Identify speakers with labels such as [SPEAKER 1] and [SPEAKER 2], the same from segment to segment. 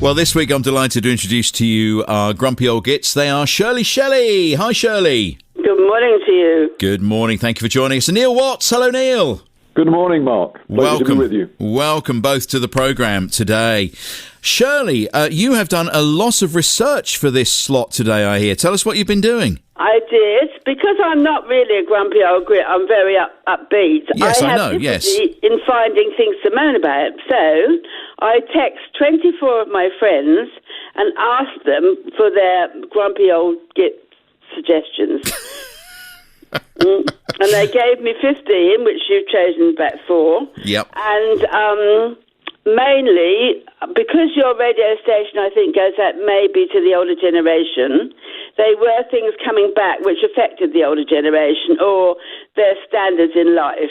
[SPEAKER 1] Well, this week I'm delighted to introduce to you our grumpy old gits. They are Shirley Shelley. Hi, Shirley.
[SPEAKER 2] Good morning to you.
[SPEAKER 1] Good morning. Thank you for joining us. And Neil Watts. Hello, Neil.
[SPEAKER 3] Good morning, Mark. Pleasure to be with you.
[SPEAKER 1] Welcome both to the programme today. Shirley, you have done a lot of research for this slot today, I hear. Tell us what you've been doing.
[SPEAKER 2] I did. Because I'm not really a grumpy old grit, I'm very upbeat.
[SPEAKER 1] Yes, I know,
[SPEAKER 2] yes. In finding things to moan about. So I text 24 of my friends and ask them for their grumpy old git suggestions. And they gave me 15, which you've chosen about 4.
[SPEAKER 1] Yep.
[SPEAKER 2] And mainly, because your radio station, I think, goes out maybe to the older generation, they were things coming back which affected the older generation or their standards in life.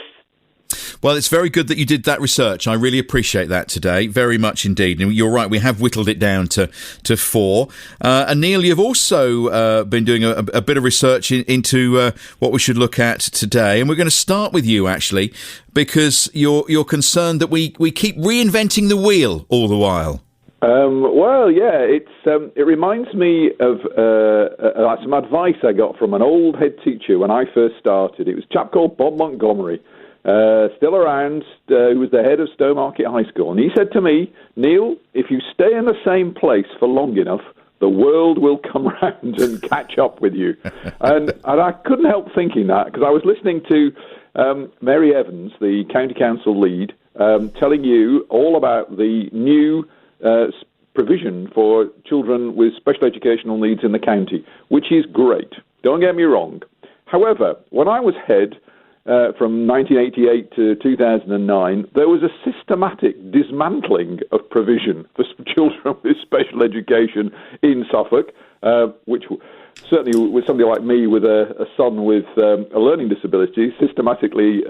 [SPEAKER 1] Well, it's very good that you did that research. I really appreciate that today, very much indeed. And you're right, we have whittled it down to 4. And Neil, you've also been doing a bit of research into what we should look at today. And we're going to start with you, actually, because you're concerned that we keep reinventing the wheel all the while.
[SPEAKER 3] Well, yeah, it reminds me of some advice I got from an old head teacher when I first started. It was a chap called Bob Montgomery. Still around, who was the head of Stowmarket High School. And he said to me, Neil, if you stay in the same place for long enough, the world will come round and catch up with you. and I couldn't help thinking that, because I was listening to Mary Evans, the county council lead, telling you all about the new provision for children with special educational needs in the county, which is great. Don't get me wrong. However, when I was head from 1988 to 2009, there was a systematic dismantling of provision for children with special education in Suffolk, which certainly with somebody like me with a son with a learning disability, systematically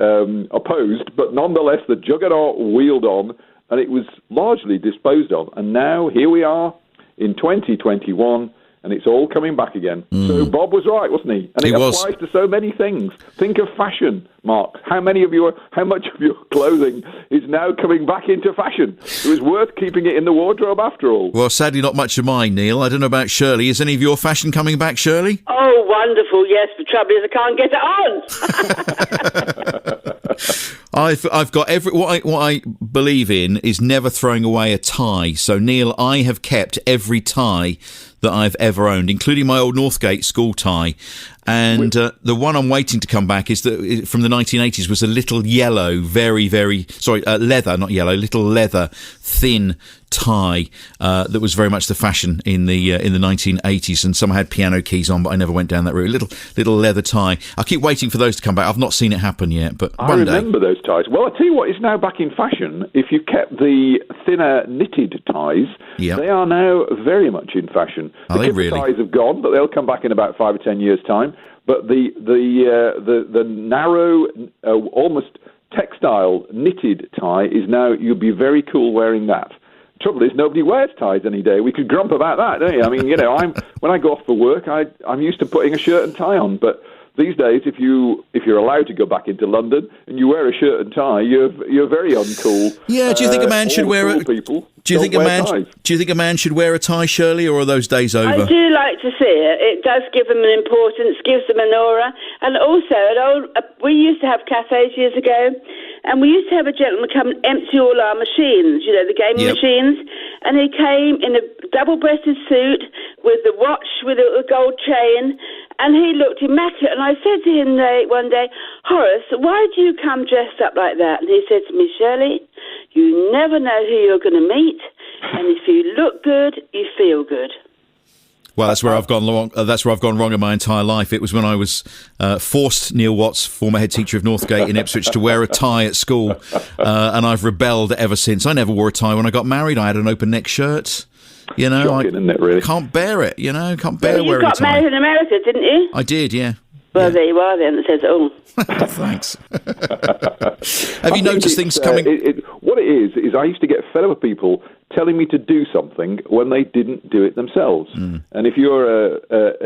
[SPEAKER 3] opposed, but nonetheless the juggernaut wheeled on and it was largely disposed of. And now here we are in 2021, and it's all coming back again. So Bob was right, wasn't he? And it applies to so many things. Think of fashion, Mark. How much of your clothing is now coming back into fashion? It was worth keeping it in the wardrobe after all.
[SPEAKER 1] Well, sadly, not much of mine, Neil. I don't know about Shirley. Is any of your fashion coming back, Shirley?
[SPEAKER 2] Oh, wonderful, yes. The trouble is I can't get it on.
[SPEAKER 1] I've got what I believe in is never throwing away a tie. So, Neil, I have kept every tie that I've ever owned, including my old Northgate school tie. And the one I'm waiting to come back is from the 1980s, was a little yellow, leather, not yellow, little leather, thin tie that was very much the fashion in the 1980s, and some had piano keys on, but I never went down that route. Little leather tie. I keep waiting for those to come back. I've not seen it happen yet, but one day.
[SPEAKER 3] I remember those ties. Well, I tell you what, it's now back in fashion. If you kept the thinner knitted ties, they are now very much in fashion.
[SPEAKER 1] Are they really?
[SPEAKER 3] The ties have gone, but they'll come back in about 5 or 10 years' time. But the narrow, almost textile knitted tie is now, you'd be very cool wearing that. Trouble is, nobody wears ties any day. We could grump about that, don't you? I mean, when I go off for work, I'm used to putting a shirt and tie on. But these days, if you're allowed to go back into London and you wear a shirt and tie, you're very uncool.
[SPEAKER 1] Yeah. Do you think a man should wear a? Do you think a man should wear a tie, Shirley, or are those days over?
[SPEAKER 2] I do like to see it. It does give them an importance, gives them an aura, and also we used to have cafes years ago. And we used to have a gentleman come and empty all our machines, the gaming machines. And he came in a double-breasted suit with the watch with a gold chain. And he looked immaculate. And I said to him one day, Horace, why do you come dressed up like that? And he said to me, Shirley, you never know who you're going to meet. And if you look good, you feel good.
[SPEAKER 1] Well, that's where I've gone wrong. That's where I've gone wrong in my entire life. It was when I was forced, Neil Watts, former head teacher of Northgate in Ipswich, to wear a tie at school, and I've rebelled ever since. I never wore a tie when I got married. I had an open neck shirt.
[SPEAKER 3] Shocking, isn't it, really?
[SPEAKER 1] Can't bear it. Can't bear wearing a tie.
[SPEAKER 2] You got married in America, didn't you?
[SPEAKER 1] I did, yeah.
[SPEAKER 2] Well, there you are then. It says it all.
[SPEAKER 1] Thanks. Have you noticed things coming?
[SPEAKER 3] What it is I used to get fed up with people telling me to do something when they didn't do it themselves. And if you're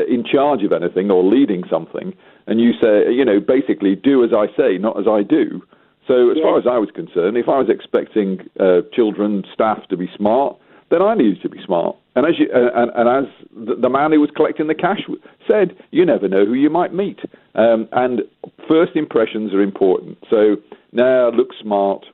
[SPEAKER 3] in charge of anything or leading something, and you say, basically do as I say, not as I do. So as far as I was concerned, if I was expecting children, staff to be smart, then I needed to be smart. And as as the man who was collecting the cash said, you never know who you might meet. And first impressions are important. So now look smart.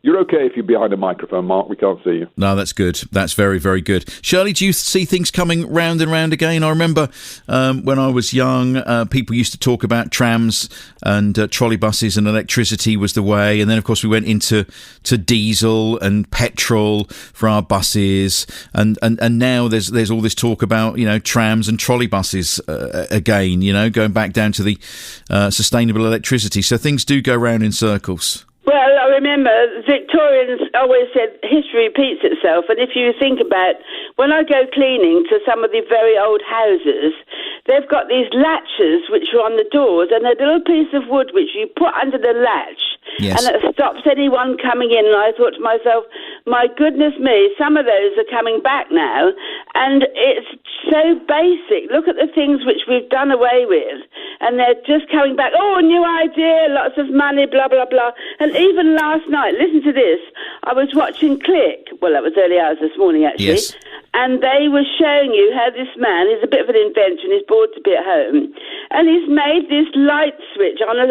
[SPEAKER 3] You're okay if you're behind a microphone, Mark. We can't see you.
[SPEAKER 1] No, that's good. That's very, very good. Shirley, do you see things coming round and round again? I remember when I was young, people used to talk about trams and trolley buses, and electricity was the way. And then, of course, we went into diesel and petrol for our buses. And now there's all this talk about, trams and trolley buses again, going back down to the sustainable electricity. So things do go round in circles.
[SPEAKER 2] Well, I remember Victorians always said history repeats itself, and if you think about when I go cleaning to some of the very old houses, they've got these latches which are on the doors, and a little piece of wood which you put under the latch,
[SPEAKER 1] yes,
[SPEAKER 2] and it stops anyone coming in. And I thought to myself, my goodness me, some of those are coming back now, and it's so basic. Look at the things which we've done away with, and they're just coming back. Oh, new idea, lots of money, blah, blah, blah. And even last night, listen to this, I was watching Click. Well, that was early hours this morning, actually.
[SPEAKER 1] Yes.
[SPEAKER 2] And they were showing you how this man is a bit of an inventor and he's bored to be at home. And he's made this light switch on a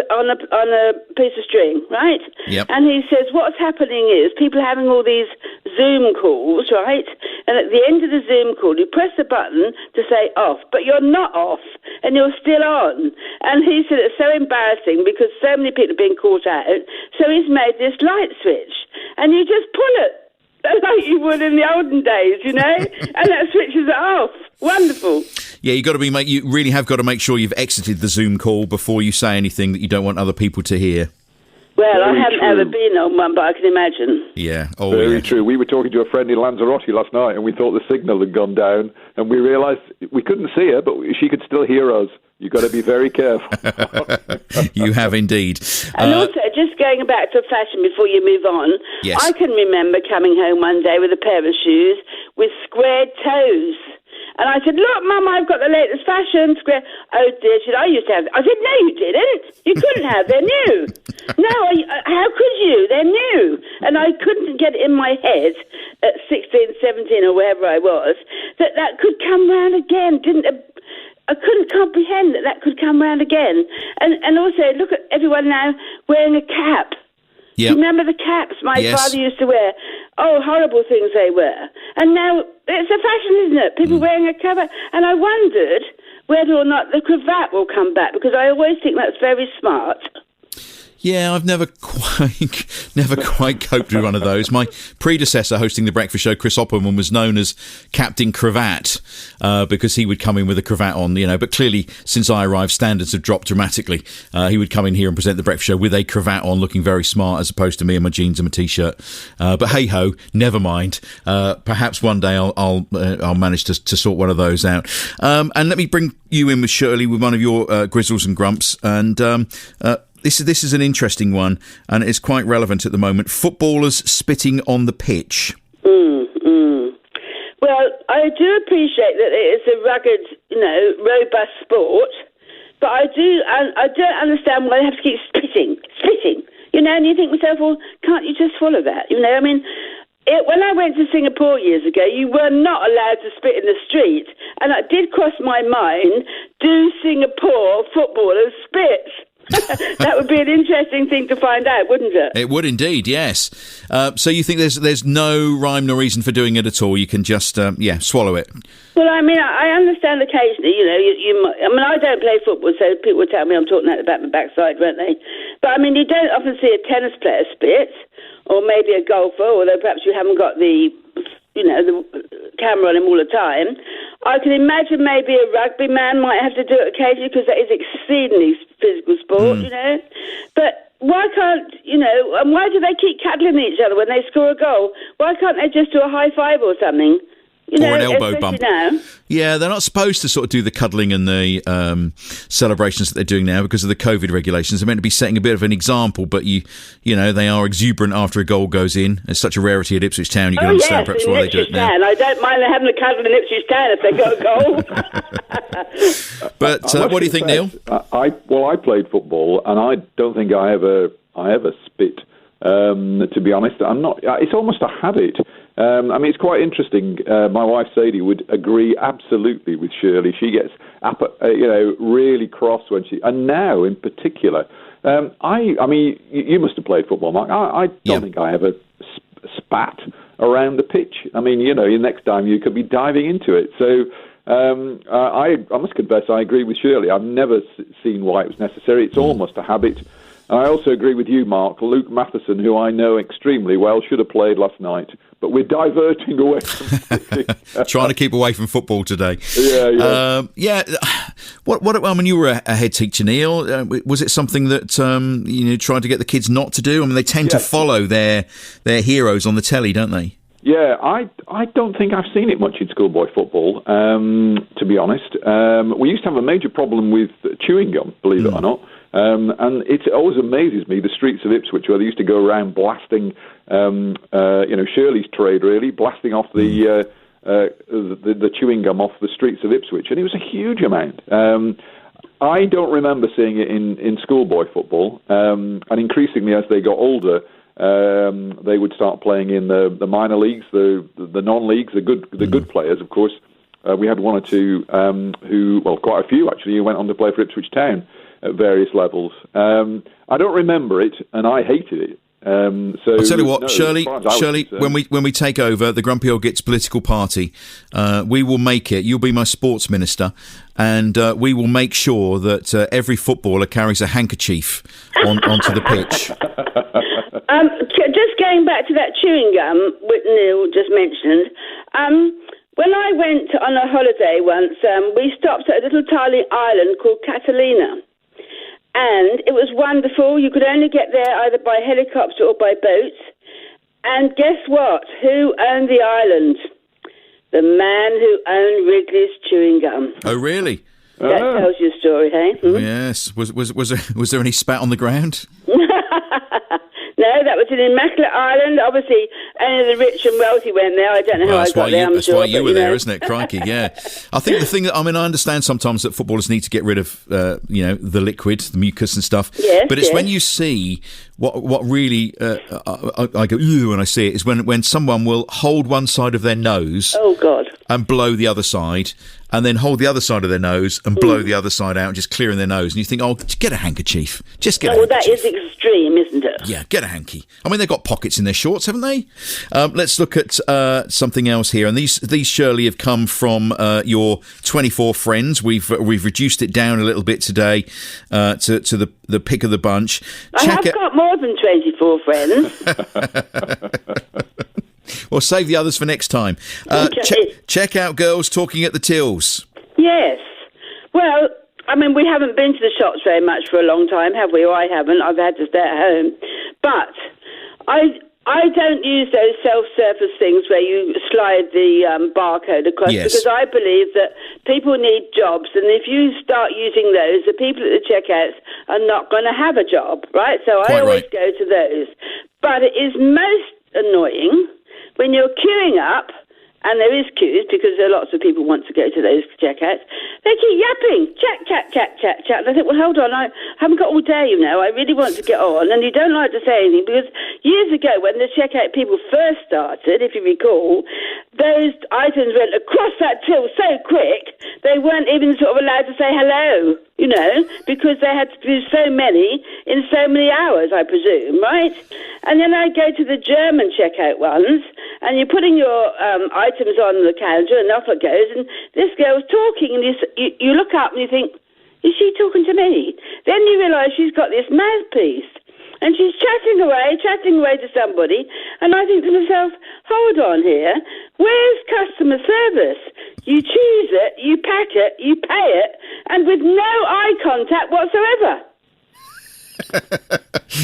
[SPEAKER 2] piece of string, right?
[SPEAKER 1] Yep.
[SPEAKER 2] And he says what's happening is people are having all these Zoom calls, right? And at the end of the Zoom call, you press the button to say off, but you're not off and you're still on. And he said it's so embarrassing because so many people are being caught out. So he's made this light switch and you just pull it. Like you would in the olden days, and that switches it off. Wonderful.
[SPEAKER 1] Yeah, you really have got to make sure you've exited the Zoom call before you say anything that you don't want other people to hear.
[SPEAKER 2] Well,
[SPEAKER 3] Very
[SPEAKER 2] I haven't
[SPEAKER 3] true.
[SPEAKER 2] ever been on one, but I can imagine.
[SPEAKER 1] Yeah.
[SPEAKER 3] Very true. We were talking to a friend in Lanzarote last night, and we thought the signal had gone down, and we realised we couldn't see her, but she could still hear us. You've got to be very careful.
[SPEAKER 1] You have indeed.
[SPEAKER 2] And also, just going back to fashion before you move on,
[SPEAKER 1] yes.
[SPEAKER 2] I can remember coming home one day with a pair of shoes with squared toes. And I said, look, Mum, I've got the latest fashion. Square. Oh, dear, I used to have. I said, no, you didn't. You couldn't have. They're new. No, how could you? They're new. And I couldn't get it in my head at 16, 17 or wherever I was that could come round again. I couldn't comprehend that could come round again. And also, look at everyone now wearing a cap.
[SPEAKER 1] Yep.
[SPEAKER 2] Remember the caps my
[SPEAKER 1] Yes.
[SPEAKER 2] father used to wear? Oh, horrible things they wear. And now it's a fashion, isn't it? People wearing a cover. And I wondered whether or not the cravat will come back, because I always think that's very smart.
[SPEAKER 1] Yeah, I've never quite coped with one of those. My predecessor hosting the breakfast show, Chris Opperman, was known as Captain Cravat because he would come in with a cravat on, But clearly, since I arrived, standards have dropped dramatically. He would come in here and present the breakfast show with a cravat on, looking very smart, as opposed to me in my jeans and my t-shirt. But hey ho, never mind. Perhaps one day I'll manage to sort one of those out. And let me bring you in with Shirley with one of your grizzles and grumps. And This is an interesting one, and it's quite relevant at the moment. Footballers spitting on the pitch.
[SPEAKER 2] Well, I do appreciate that it is a rugged, robust sport, but I don't understand why they have to keep spitting, and you think to yourself, well, can't you just follow that? When I went to Singapore years ago, you were not allowed to spit in the street, and it did cross my mind, do Singapore footballers spit? That would be an interesting thing to find out, wouldn't it?
[SPEAKER 1] It would indeed, yes. So you think there's no rhyme nor reason for doing it at all? You can just, swallow it.
[SPEAKER 2] Well, I understand occasionally, I don't play football, so people will tell me I'm talking out the back of my backside, won't they? But, you don't often see a tennis player spit, or maybe a golfer, although perhaps you haven't got the camera on him all the time. I can imagine maybe a rugby man might have to do it occasionally because that is exceedingly physical sport, But why can't, and why do they keep cuddling each other when they score a goal? Why can't they just do a high five or something?
[SPEAKER 1] Or an elbow bump.
[SPEAKER 2] Now.
[SPEAKER 1] Yeah, they're not supposed to sort of do the cuddling and the celebrations that they're doing now because of the COVID regulations. They're meant to be setting a bit of an example, but they are exuberant after a goal goes in. It's such a rarity at Ipswich Town. You can understand perhaps why they do it now.
[SPEAKER 2] I don't mind having a cuddle in Ipswich Town if they got a goal.
[SPEAKER 1] But what do you think, Neil?
[SPEAKER 3] I played football, and I don't think I ever spit. To be honest, I'm not. It's almost a habit. It's quite interesting. My wife Sadie would agree absolutely with Shirley. She gets really cross when and now in particular. You must have played football, Mark. I don't think I ever spat around the pitch. The next time you could be diving into it. So I must confess, I agree with Shirley. I've never seen why it was necessary. It's almost a habit. And I also agree with you, Mark. Luke Matheson, who I know extremely well, should have played last night. But we're diverting away from
[SPEAKER 1] trying to keep away from football today.
[SPEAKER 3] Yeah.
[SPEAKER 1] What? You were a head teacher, Neil. Was it something that tried to get the kids not to do? We tend to follow their heroes on the telly, don't they?
[SPEAKER 3] Yeah, I don't think I've seen it much in schoolboy football, to be honest. We used to have a major problem with chewing gum, believe it or not. And it always amazes me, the streets of Ipswich, where they used to go around blasting, Shirley's trade, really, blasting off the chewing gum off the streets of Ipswich. And it was a huge amount. I don't remember seeing it in schoolboy football. And increasingly, as they got older, they would start playing in the minor leagues, the non-leagues, the good players, of course. We had one or two quite a few, actually, who went on to play for Ipswich Town at various levels. I don't remember it, and I hated it. So
[SPEAKER 1] I'll tell you what, Shirley, when we take over the Grumpy Old Gits political party, we will make it. You'll be my sports minister, and we will make sure that every footballer carries a handkerchief onto the pitch.
[SPEAKER 2] Just going back to that chewing gum, which Neil just mentioned. When I went on a holiday once, we stopped at a little tiny island called Catalina. And it was wonderful. You could only get there either by helicopter or by boat. And guess what? Who owned the island? The man who owned Wrigley's chewing gum.
[SPEAKER 1] Oh, really?
[SPEAKER 2] That tells you a story, hey?
[SPEAKER 1] Yes. Was there any spat on the ground?
[SPEAKER 2] No, that was an immaculate island. Obviously, only the rich and wealthy went there. I don't know how I got there.
[SPEAKER 1] That's why you were there, isn't it? Crikey, yeah. I think the thing that I understand sometimes that footballers need to get rid of, the liquid, the mucus and stuff.
[SPEAKER 2] Yes,
[SPEAKER 1] but it's when you see what really I go ew when I see it is when someone will hold one side of their nose.
[SPEAKER 2] Oh God.
[SPEAKER 1] And blow the other side, and then hold the other side of their nose and blow the other side out, just clearing their nose. And you think, get a handkerchief. Just get a handkerchief.
[SPEAKER 2] Well, that is extreme, isn't it?
[SPEAKER 1] Yeah, get a hanky. They've got pockets in their shorts, haven't they? Let's look at something else here. And these surely have come from your 24 friends. We've reduced it down a little bit today to the pick of the bunch.
[SPEAKER 2] I have got more than 24 friends.
[SPEAKER 1] Well, save the others for next time. Check out Girls Talking at the Tills.
[SPEAKER 2] Yes. Well, we haven't been to the shops very much for a long time, have we? Or I haven't. I've had to stay at home. But I don't use those self-service things where you slide the barcode across, because I believe that people need jobs, and if you start using those, the people at the checkouts are not going to have a job, right? So I always go to those. But it is most annoying when you're queuing up, and there is queues because there are lots of people want to go to those checkouts, they keep yapping, chat. And I think, well, hold on, I haven't got all day, I really want to get on. And you don't like to say anything because years ago when the checkout people first started, if you recall, those items went across that till so quick, they weren't even sort of allowed to say hello, because they had to do so many in so many hours, I presume, right? And then I go to the German checkout ones, and you're putting your items on the counter, and off it goes, and this girl's talking, and you look up and you think, is she talking to me? Then you realise she's got this mouthpiece, and she's chatting away to somebody, and I think to myself, hold on here, where's customer service? You choose it, you pack it, you pay it, and with no eye contact whatsoever.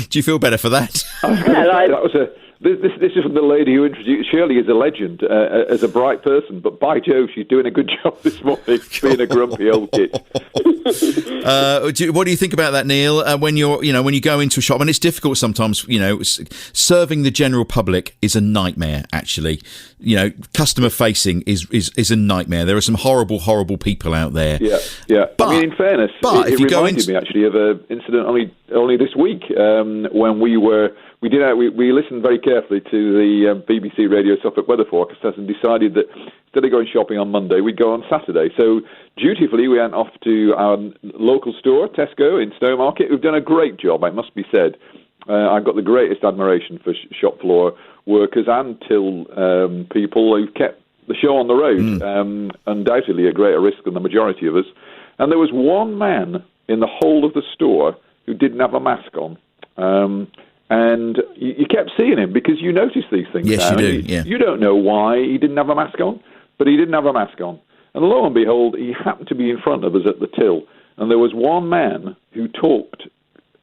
[SPEAKER 1] Do you feel better for that?
[SPEAKER 3] This is from the lady who introduced Shirley as a legend, as a bright person, but by Jove, she's doing a good job this morning, being a grumpy old git.
[SPEAKER 1] What do you think about that, Neil? When you go into a shop, and it's difficult sometimes. Serving the general public is a nightmare. Actually, customer facing is a nightmare. There are some horrible people out there.
[SPEAKER 3] Yeah. But, in fairness, it reminded me actually of an incident only this week. when we listened very carefully to the BBC Radio Suffolk weather forecast and decided that instead of going shopping on Monday, we'd go on Saturday. So dutifully, we went off to our local store, Tesco, in Stowmarket, who've done a great job, it must be said. I've got the greatest admiration for shop floor workers and till people who've kept the show on the road, undoubtedly a greater risk than the majority of us. And there was one man in the whole of the store who didn't have a mask on. And you kept seeing him because you notice these things.
[SPEAKER 1] Yes,
[SPEAKER 3] now.
[SPEAKER 1] you do, yeah.
[SPEAKER 3] You don't know why he didn't have a mask on, but he didn't have a mask on. And lo and behold, he happened to be in front of us at the till. And there was one man who talked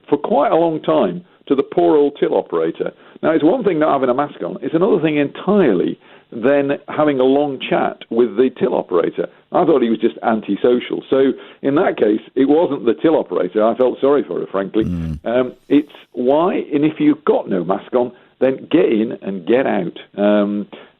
[SPEAKER 3] for quite a long time to the poor old till operator. Now, it's one thing not having a mask on. It's another thing entirely than having a long chat with the till operator. I thought he was just antisocial. So in that case, it wasn't the till operator. I felt sorry for her, frankly. It's why, and if you've got no mask on, then get in and get out.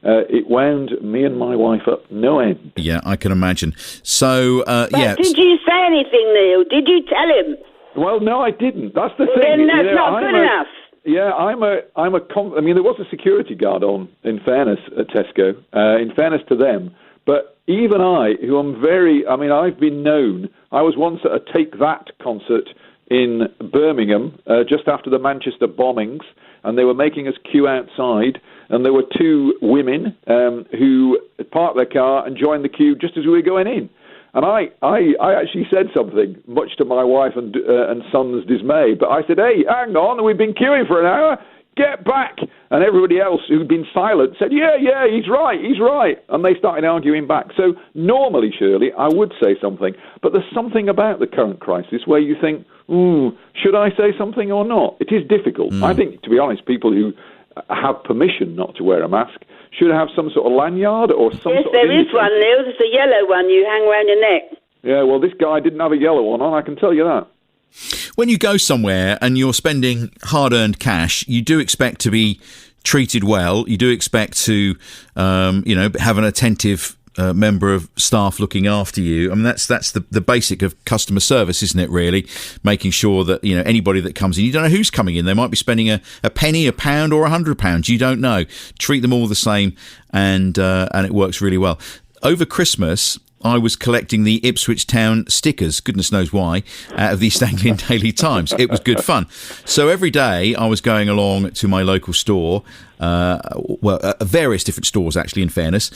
[SPEAKER 3] It wound me and my wife up no end.
[SPEAKER 1] Yeah, I can imagine. So, yeah.
[SPEAKER 2] Did you say anything, Neil? Did you tell him?
[SPEAKER 3] Well, no, I didn't. That's the thing.
[SPEAKER 2] Then that's not good enough.
[SPEAKER 3] Yeah, I mean, there was a security guard on, in fairness, at Tesco, in fairness to them. But even I, who am I've been known, I was once at a Take That concert in Birmingham, just after the Manchester bombings, and they were making us queue outside, and there were two women who parked their car and joined the queue just as we were going in. And I actually said something, much to my wife and son's dismay. But I said, hey, hang on, we've been queuing for an hour. Get back. And everybody else who'd been silent said, yeah, he's right. And they started arguing back. So normally, Shirley, I would say something. But there's something about the current crisis where you think, should I say something or not? It is difficult. I think, to be honest, people who have permission not to wear a mask should have some sort of lanyard or some sort of... Yes,
[SPEAKER 2] there is one, Neil. There's a yellow one you hang around your neck.
[SPEAKER 3] Yeah, well, this guy didn't have a yellow one on, I can tell you that.
[SPEAKER 1] When you go somewhere and you're spending hard-earned cash, you do expect to be treated well. You do expect to, have an attentive member of staff looking after you. I mean, that's the basic of customer service, isn't it, really? Making sure that, anybody that comes in, you don't know who's coming in. They might be spending a penny, a pound or £100. You don't know. Treat them all the same, and it works really well. Over Christmas, I was collecting the Ipswich Town stickers, goodness knows why, out of the East Anglian Daily Times. It was good fun. So every day I was going along to my local store, various different stores actually, in fairness,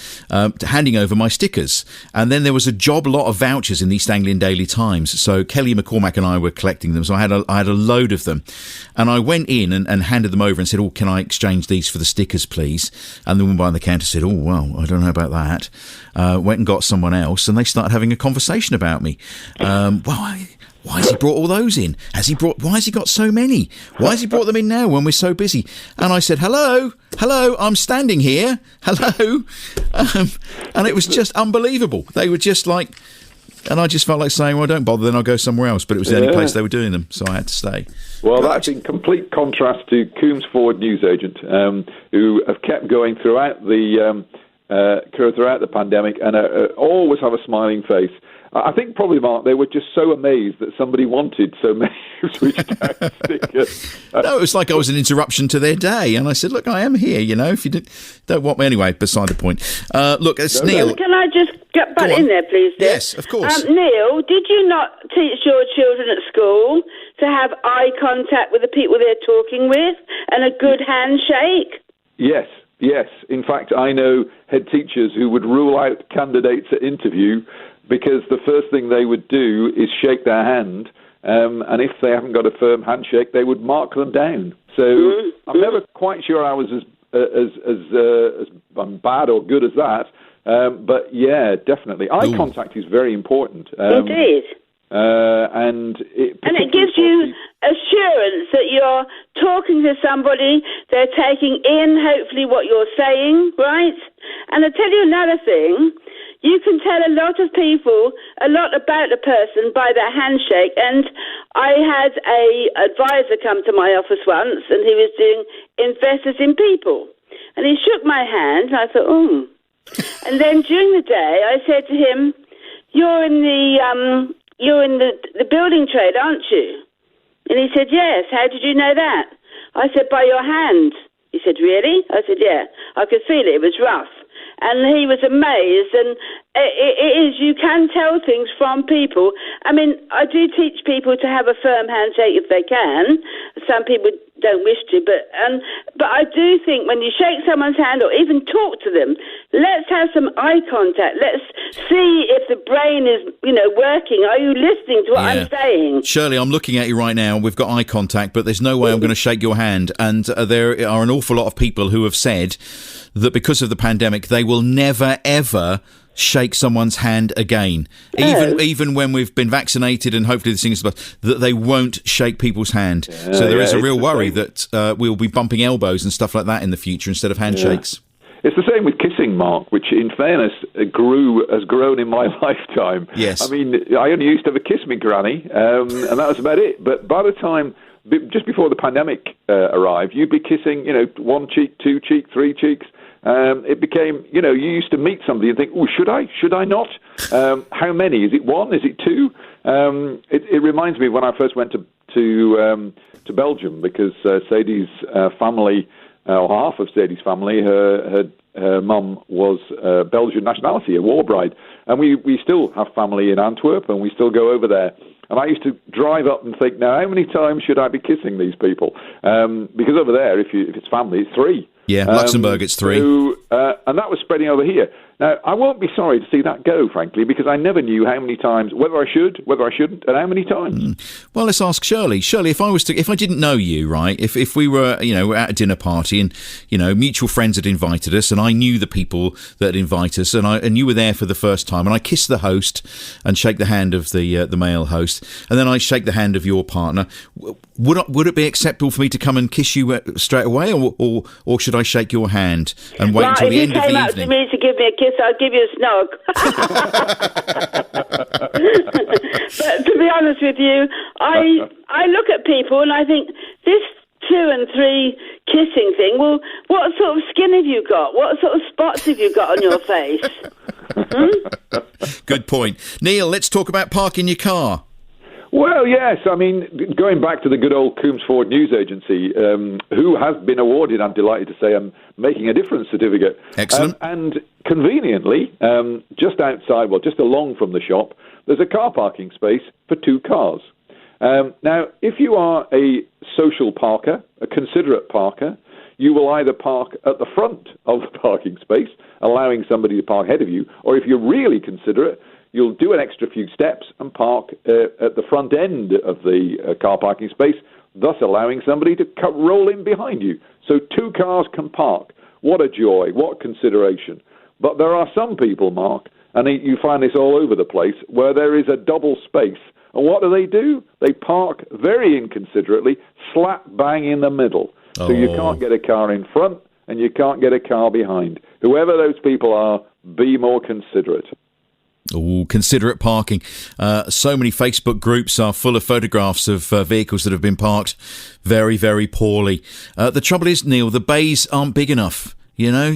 [SPEAKER 1] handing over my stickers. And then there was a job lot of vouchers in the East Anglian Daily Times. So Kelly McCormack and I were collecting them. So I had a load of them. And I went in and handed them over and said, can I exchange these for the stickers, please? And the woman behind the counter said, well, I don't know about that. Went and got someone else, and they started having a conversation about me. Why has he brought all those in? Why has he got so many? Why has he brought them in now when we're so busy? And I said, hello, I'm standing here. Hello. And it was just unbelievable. They were just like, and I just felt like saying, well, don't bother, then I'll go somewhere else. But it was the only place they were doing them, so I had to stay.
[SPEAKER 3] Well, that's in complete contrast to Coombs Forward newsagent, who have kept going throughout the pandemic and always have a smiling face. I think probably, Mark, they were just so amazed that somebody wanted so many Ipswich Town stickers.
[SPEAKER 1] No, it was like I was an interruption to their day. And I said, look, I am here, if you don't want me. Anyway, beside the point. Look, it's Neil.
[SPEAKER 2] Can I just get back in there, please, Dick?
[SPEAKER 1] Yes, of course.
[SPEAKER 2] Neil, did you not teach your children at school to have eye contact with the people they're talking with and a good handshake?
[SPEAKER 3] Yes. In fact, I know head teachers who would rule out candidates at interview because the first thing they would do is shake their hand, and if they haven't got a firm handshake, they would mark them down. So I'm never quite sure I was as bad or good as that, but yeah, definitely. Eye contact is very important.
[SPEAKER 2] Indeed.
[SPEAKER 3] And
[SPEAKER 2] it gives you assurance that you're talking to somebody, they're taking in hopefully what you're saying, right? And I'll tell you another thing, you can tell a lot of people a lot about a person by their handshake. And I had a advisor come to my office once, and he was doing investors in people, and he shook my hand, and I thought, and then during the day I said to him, you're in the building trade, aren't you? And he said, yes. How did you know that? I said, by your hand. He said, really? I said, yeah. I could feel it. It was rough. And he was amazed. And it is, you can tell things from people. I mean, I do teach people to have a firm handshake if they can. Some people don't wish to, but I do think when you shake someone's hand or even talk to them, let's have some eye contact. Let's see if the brain is, working. Are you listening to what I'm saying?
[SPEAKER 1] Shirley, I'm looking at you right now. We've got eye contact, but there's no way I'm going to shake your hand. And there are an awful lot of people who have said that because of the pandemic, they will never, ever shake someone's hand again. Even when we've been vaccinated and hopefully this thing is that they won't shake people's hand. So there is a real worry that we'll be bumping elbows and stuff like that in the future instead of handshakes.
[SPEAKER 3] It's the same with kissing, Mark, which in fairness has grown in my lifetime.
[SPEAKER 1] Yes.
[SPEAKER 3] I mean, I only used to have a kiss me granny, and that was about it. But by the time, just before the pandemic arrived, you'd be kissing, one cheek, two cheeks, three cheeks. It became, you used to meet somebody and think, oh, should I? Should I not? How many? Is it one? Is it two? It reminds me when I first went to Belgium, because Sadie's family, or half of Sadie's family, her mum was Belgian nationality, a war bride. And we still have family in Antwerp, and we still go over there. And I used to drive up and think, now, how many times should I be kissing these people? Because over there, if it's family, it's three.
[SPEAKER 1] Yeah, Luxembourg, it's three.
[SPEAKER 3] And that was spreading over here. Now, I won't be sorry to see that go, frankly, because I never knew how many times, whether I should, whether I shouldn't, and how many times.
[SPEAKER 1] Well, let's ask Shirley. Shirley, if I didn't know you, right, if we were, at a dinner party and, mutual friends had invited us and I knew the people that invite us and you were there for the first time and I kiss the host and shake the hand of the male host and then I shake the hand of your partner, would it be acceptable for me to come and kiss you straight away or should I shake your hand and wait until the end of the evening?
[SPEAKER 2] If you came up to me to give me a kiss, I'll give you a snog. But to be honest with you, I look at people and I think this 2 and 3 kissing thing, well, what sort of skin have you got? What sort of spots have you got on your face?
[SPEAKER 1] Good point. Neil, let's talk about parking your car.
[SPEAKER 3] Well, yes. I mean, going back to the good old Coombs Ford News Agency, who has been awarded, I'm delighted to say, Making a Difference certificate.
[SPEAKER 1] Excellent.
[SPEAKER 3] And conveniently, just outside, just along from the shop, there's a car parking space for 2 cars. Now, if you are a social parker, a considerate parker, you will either park at the front of the parking space, allowing somebody to park ahead of you, or if you're really considerate, you'll do an extra few steps and park at the front end of the car parking space, thus allowing somebody to roll in behind you. So 2 cars can park. What a joy, what consideration. But there are some people, Mark, and you find this all over the place, where there is a double space. And what do? They park very inconsiderately, slap bang in the middle. So you can't get a car in front and you can't get a car behind. Whoever those people are, be more considerate.
[SPEAKER 1] Oh, considerate parking. So many Facebook groups are full of photographs of vehicles that have been parked very, very poorly. The trouble is, Neil, the bays aren't big enough.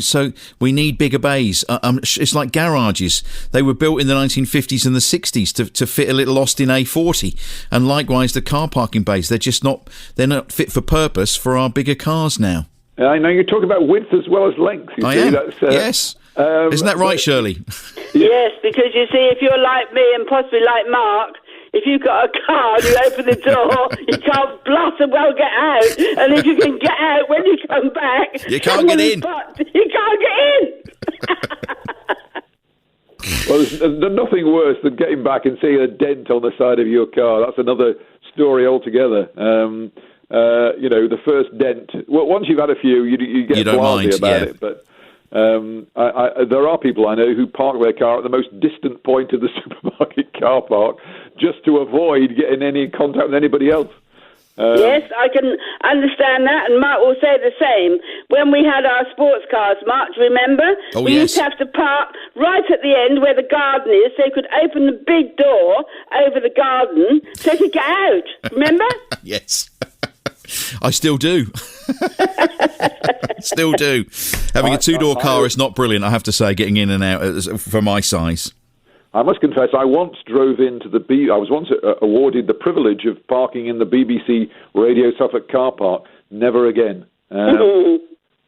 [SPEAKER 1] So we need bigger bays. It's like garages. They were built in the 1950s and the 60s to fit a little Austin A40. And likewise, the car parking bays, they're not fit for purpose for our bigger cars now.
[SPEAKER 3] I know you're talking about width as well as length.
[SPEAKER 1] Yes. Isn't that right, Shirley?
[SPEAKER 2] Yes, because you see, if you're like me and possibly like Mark, if you've got a car and you open the door, you can't bloody well get out. And if you can get out when you come back...
[SPEAKER 1] You can't get in.
[SPEAKER 2] You can't get in.
[SPEAKER 3] Well, there's nothing worse than getting back and seeing a dent on the side of your car. That's another story altogether. The first dent... Well, once you've had a few, you get blasé about it, but... there are people I know who park their car at the most distant point of the supermarket car park just to avoid getting any contact with anybody else.
[SPEAKER 2] Yes, I can understand that, and Mark will say the same. When we had our sports cars, Mark, remember? We used to have to park right at the end where the garden is, so you could open the big door over the garden so you could get out. Remember?
[SPEAKER 1] Yes. I still do. Still do. Having a 2-door car is not brilliant, I have to say, getting in and out for my size.
[SPEAKER 3] I must confess, I once drove into I was once awarded the privilege of parking in the BBC Radio Suffolk car park. Never again. That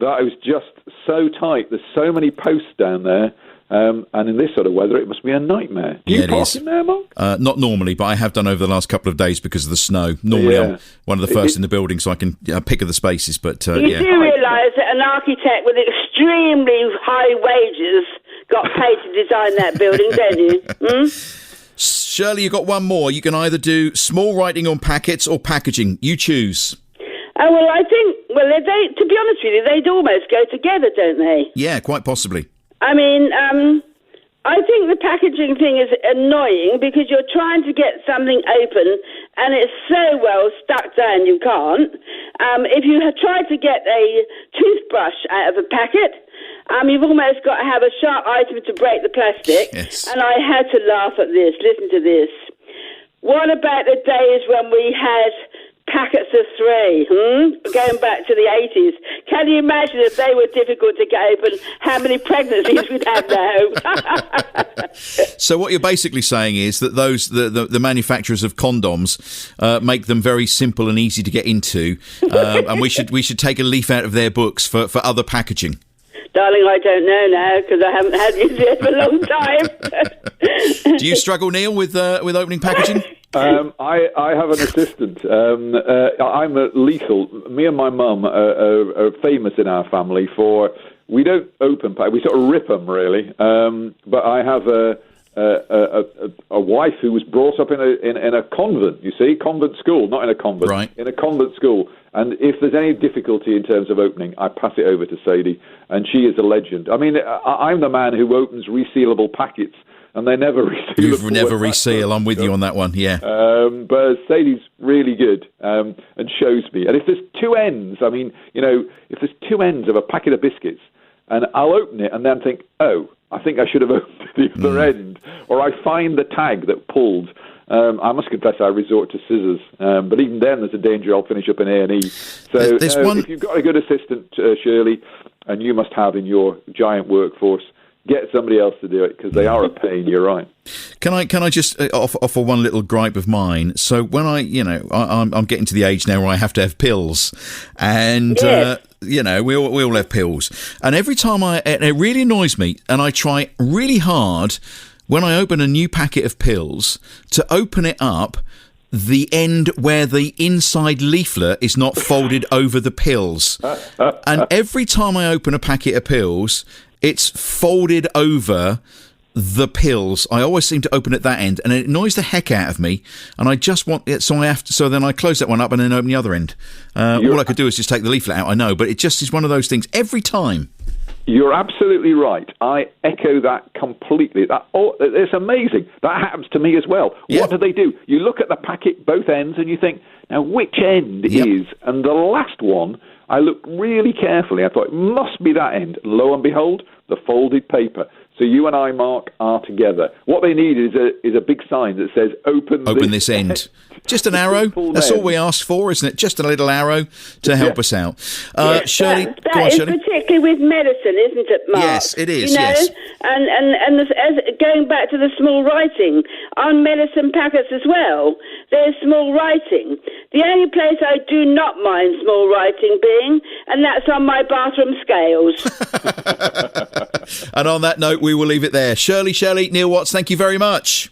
[SPEAKER 3] was just so tight. There's so many posts down there. And in this sort of weather, it must be a nightmare. Do you park in there, Mark?
[SPEAKER 1] Not normally, but I have done over the last couple of days because of the snow. Normally, I'm one of the first in the building, so I can pick of the spaces. But
[SPEAKER 2] you do realise that an architect with extremely high wages got paid to design that building, don't you?
[SPEAKER 1] Shirley, you got one more. You can either do small writing on packets or packaging. You choose.
[SPEAKER 2] Oh, well, I think, they, to be honest with you, they'd almost go together, don't they?
[SPEAKER 1] Yeah, quite possibly.
[SPEAKER 2] I mean, I think the packaging thing is annoying because you're trying to get something open and it's so well stuck down you can't. If you have tried to get a toothbrush out of a packet, you've almost got to have a sharp item to break the plastic.
[SPEAKER 1] Yes.
[SPEAKER 2] And I had to laugh at this. Listen to this. What about the days when we had packets of 3, going back to the 80s. Can you imagine if they were difficult to get open, how many pregnancies we'd have now?
[SPEAKER 1] So what you're basically saying is that the manufacturers of condoms make them very simple and easy to get into, and we should take a leaf out of their books for other packaging.
[SPEAKER 2] Darling, I don't know now because I haven't had used it for a long time.
[SPEAKER 1] Do you struggle, Neil, with opening packaging?
[SPEAKER 3] I have an assistant. I'm lethal. Me and my mum are famous in our family for, we don't open pack, we sort of rip them really. But I have a wife who was brought up in a convent. You see, convent school, not in a convent,
[SPEAKER 1] right?
[SPEAKER 3] In a convent school. And if there's any difficulty in terms of opening, I pass it over to Sadie, and she is a legend. I mean, I'm the man who opens resealable packets. And they never reseal.
[SPEAKER 1] You've never reseal. I'm with you on that one, yeah.
[SPEAKER 3] But Sadie's really good and shows me. And if there's two ends, I mean, if there's two ends of a packet of biscuits, and I'll open it and then think, oh, I think I should have opened the other end. Or I find the tag that pulled. I must confess I resort to scissors. But even then, there's a danger I'll finish up in A&E. So if you've got a good assistant, Shirley, and you must have in your giant workforce, get somebody else to do it because they are a pain. You're right.
[SPEAKER 1] Can I just offer one little gripe of mine? So when I'm getting to the age now where I have to have pills, and
[SPEAKER 2] yes.
[SPEAKER 1] We all have pills, and every time it really annoys me, and I try really hard when I open a new packet of pills to open it up the end where the inside leaflet is not folded over the pills, and every time I open a packet of pills, it's folded over the pills. I always seem to open at that end, and it annoys the heck out of me. And I just want it, so then I close that one up and then open the other end. All I could do is just take the leaflet out. I know, but it just is one of those things every time.
[SPEAKER 3] You're absolutely right. I echo that completely. It's amazing. That happens to me as well.
[SPEAKER 1] Yeah.
[SPEAKER 3] What do? You look at the packet, both ends, and you think, now which end is? And the last one, I looked really carefully. I thought, it must be that end. Lo and behold, the folded paper. So you and I, Mark, are together. What they need is a big sign that says, open
[SPEAKER 1] this end. Just an arrow. That's all we ask for, isn't it? Just a little arrow to help us out. Shirley, go on, Shirley.
[SPEAKER 2] Particularly with medicine, isn't it, Mark?
[SPEAKER 1] Yes, it is, yes.
[SPEAKER 2] And going back to the small writing, on medicine packets as well, there's small writing. The only place I do not mind small writing being, and that's on my bathroom scales.
[SPEAKER 1] And on that note, we will leave it there. Shirley, Neil Watts, thank you very much.